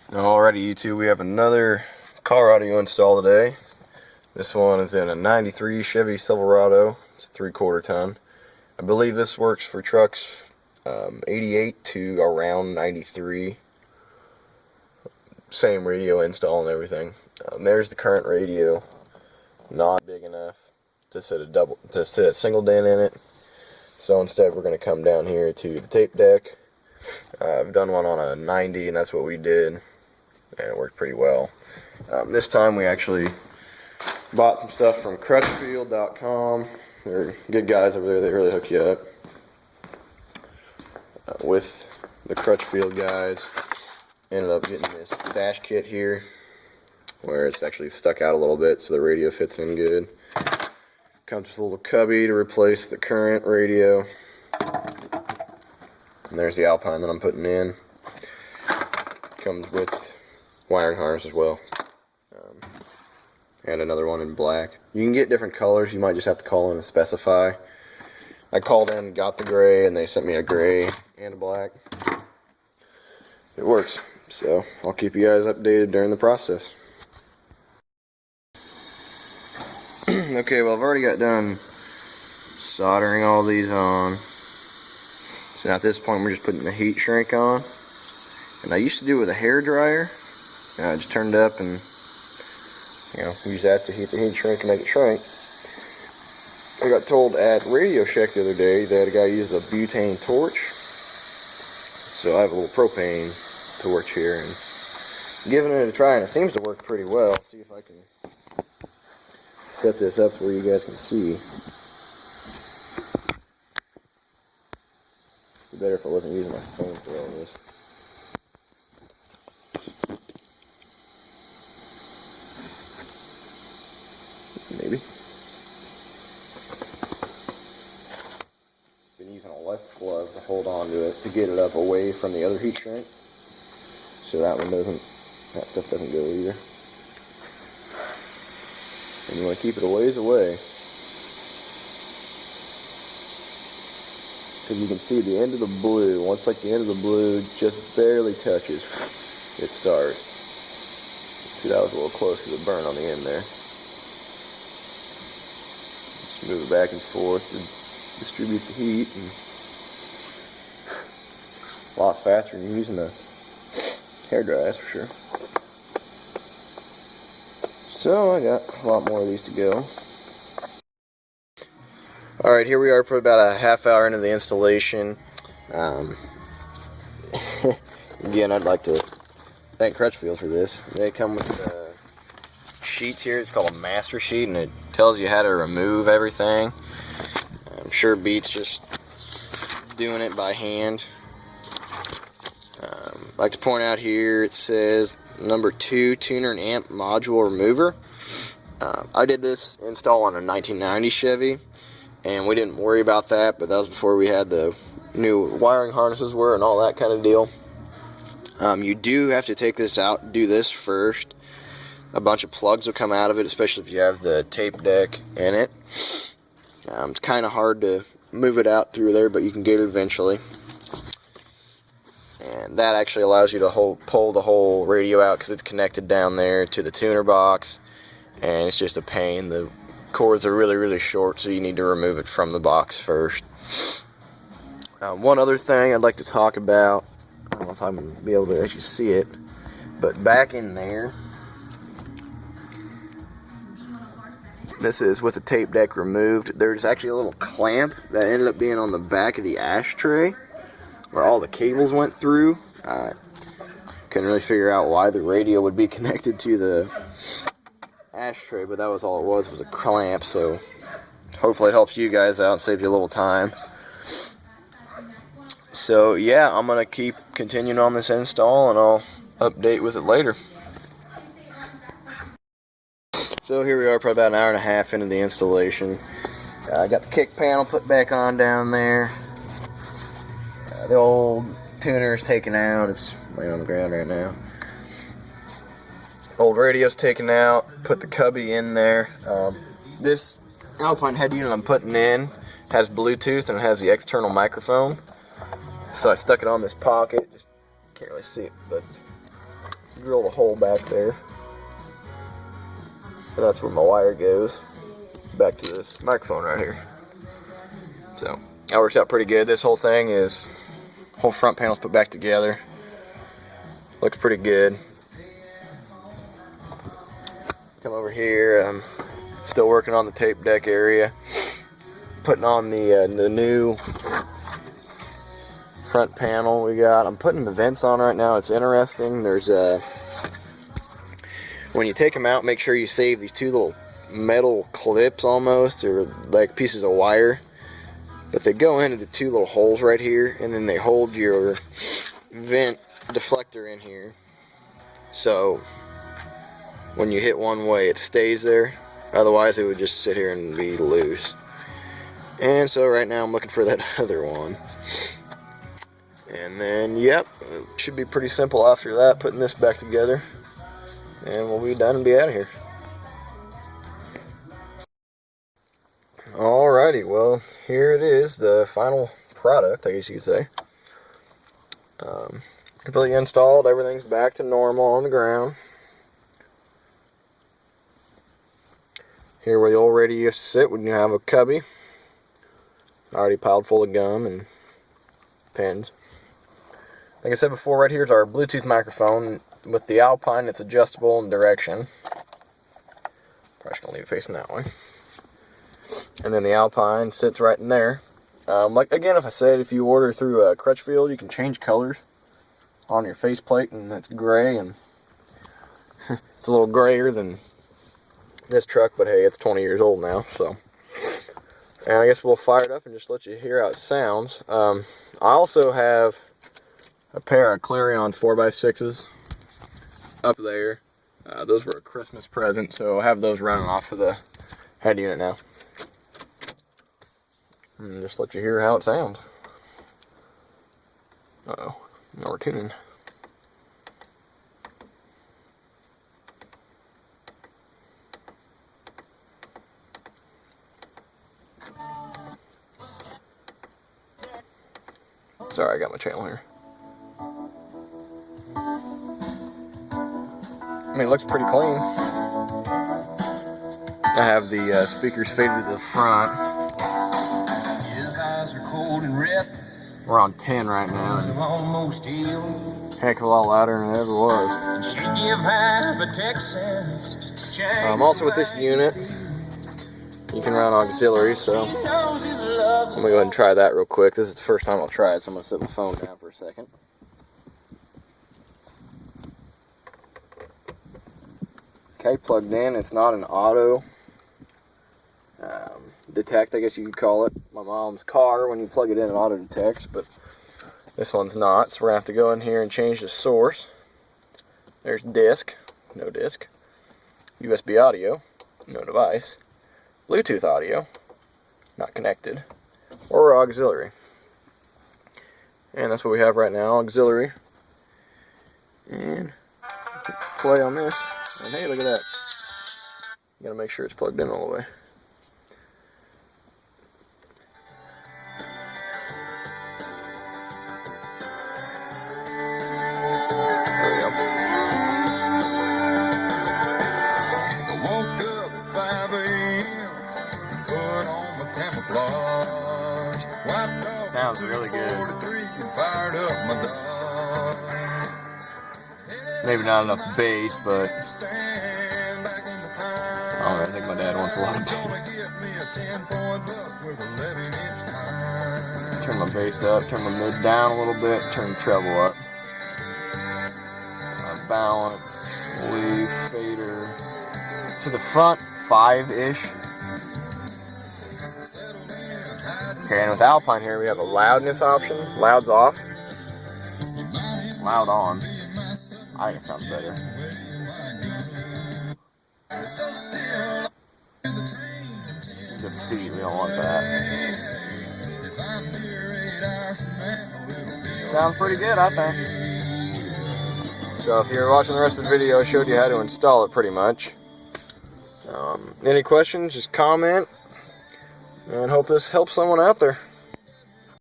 Alrighty, YouTube, we have another car audio install today. This one is in a 93 Chevy Silverado. It's a 3/4 ton. I believe this works for trucks 88 to around 93. Same radio install and everything. There's the current radio. Not big enough to sit a single DIN in it. So instead we're going to come down here to the tape deck. I've done one on a 90 and that's what we did. And it worked pretty well. This time we actually bought some stuff from Crutchfield.com. They're good guys over there. They really hook you up with the Crutchfield guys. Ended up getting this dash kit here where it's actually stuck out a little bit so the radio fits in good. Comes with a little cubby to replace the current radio. And there's the Alpine that I'm putting in. Comes with wiring harness as well, and another one in black. You can get different colors. You might just have to call in and specify. I called in and got the gray, and they sent me a gray and a black. It works, so I'll keep you guys updated during the process. Okay, well, I've already got done soldering all these on, so now at this point we're just putting the heat shrink on. And I used to do it with a hair dryer. I just turned it up and, use that to heat the heat shrink and make it shrink. I got told at Radio Shack the other day that a guy used a butane torch. So I have a little propane torch here and giving it a try, and it seems to work pretty well. See if I can set this up where you guys can see. It'd be better if I wasn't using my phone for all this. Maybe. Been using a left glove to hold on to it to get it up away from the other heat shrink, so that stuff doesn't go either. And you want to keep it a ways away, because you can see the end of the blue. Once the end of the blue just barely touches, it starts. See, that was a little close because it burned on the end there. Move it back and forth to distribute the heat, and a lot faster than using a hairdryer, that's for sure. So I got a lot more of these to go. Alright, here we are, put about a half hour into the installation. Again, I'd like to thank Crutchfield for this. They come with sheets here. It's called a master sheet, and it tells you how to remove everything. I'm sure it beats just doing it by hand. I'd like to point out here it says number 2 tuner and amp module remover. I did this install on a 1990 Chevy, and we didn't worry about that, but that was before we had the new wiring harnesses were and all that kind of deal. You do have to take this out, do this first. A bunch of plugs will come out of it, especially if you have the tape deck in it. It's kind of hard to move it out through there, but you can get it eventually. And that actually allows you to pull the whole radio out, because it's connected down there to the tuner box, and it's just a pain. The cords are really, really short, so you need to remove it from the box first. One other thing I'd like to talk about, I don't know if I'm going to be able to actually see it, but back in there, this is with the tape deck removed. There's actually a little clamp that ended up being on the back of the ashtray where all the cables went through. Couldn't really figure out why the radio would be connected to the ashtray, but that was all it was a clamp. So hopefully it helps you guys out and saves you a little time. So yeah, I'm going to keep continuing on this install, and I'll update with it later. So here we are, probably about an hour and a half into the installation. I got the kick panel put back on down there. The old tuner is taken out. It's laying on the ground right now. Old radio's taken out. Put the cubby in there. This Alpine head unit I'm putting in has Bluetooth and it has the external microphone. So I stuck it on this pocket. Just can't really see it, but drilled a hole back there. And that's where my wire goes. Back to this microphone right here. So, that works out pretty good. This whole thing is, whole front panel's put back together. Looks pretty good. Come over here, I'm still working on the tape deck area. Putting on the new front panel we got. I'm putting the vents on right now. It's interesting. There's when you take them out, make sure you save these two little metal clips almost, or like pieces of wire. But they go into the two little holes right here, and then they hold your vent deflector in here. So when you hit one way, it stays there. Otherwise, it would just sit here and be loose. And so right now I'm looking for that other one. And then, yep, it should be pretty simple after that, putting this back together. And we'll be done and be out of here. Alrighty, well, here it is, the final product, I guess you could say. Completely installed, everything's back to normal on the ground. Here where the old radio used to sit when you have a cubby. Already piled full of gum and pens. Like I said before, right here is our Bluetooth microphone. With the Alpine, it's adjustable in direction. Probably just gonna leave it facing that way. And then the Alpine sits right in there. Like again, if I said, if you order through Crutchfield, you can change colors on your faceplate, and it's gray, and it's a little grayer than this truck, but hey, it's 20 years old now, so. And I guess we'll fire it up and just let you hear how it sounds. I also have a pair of Clarion 4x6s up there. Those were a Christmas present, so I have those running off of the head unit now. And just let you hear how it sounds. Uh-oh, now we're tuning. Sorry, I got my channel here. I mean, it looks pretty clean. I have the speakers faded to the front. His eyes are cold and restless. We're on 10 right now. Heck of a lot louder than it ever was. Also with this unit, you can run auxiliary, so I'm going to go ahead and try that real quick. This is the first time I'll try it, so I'm going to set the phone down for a second. Okay, plugged in. It's not an auto detect, I guess you could call it. My mom's car, when you plug it in, it auto detects, but this one's not, so we're going to have to go in here and change the source. There's disc, no disc. USB audio, no device. Bluetooth audio, not connected, or auxiliary. And that's what we have right now, auxiliary. And play on this, and hey, look at that. You gotta make sure it's plugged in all the way. There we go. I woke up at 5 a.m. and put on my camouflage. Sounds really good. Fired up my dog. Maybe not enough bass, but I don't know, I think my dad wants a lot of bass. Turn my bass up, turn my mid down a little bit, turn the treble up. Balance, leaf, fader. To the front, 5-ish. Okay, and with Alpine here, we have a loudness option. Loud's off. Loud on. I think it sounds better. Defeat, we don't want that. Sounds pretty good, I think. So if you're watching the rest of the video, I showed you how to install it pretty much. Any questions, just comment. And hope this helps someone out there.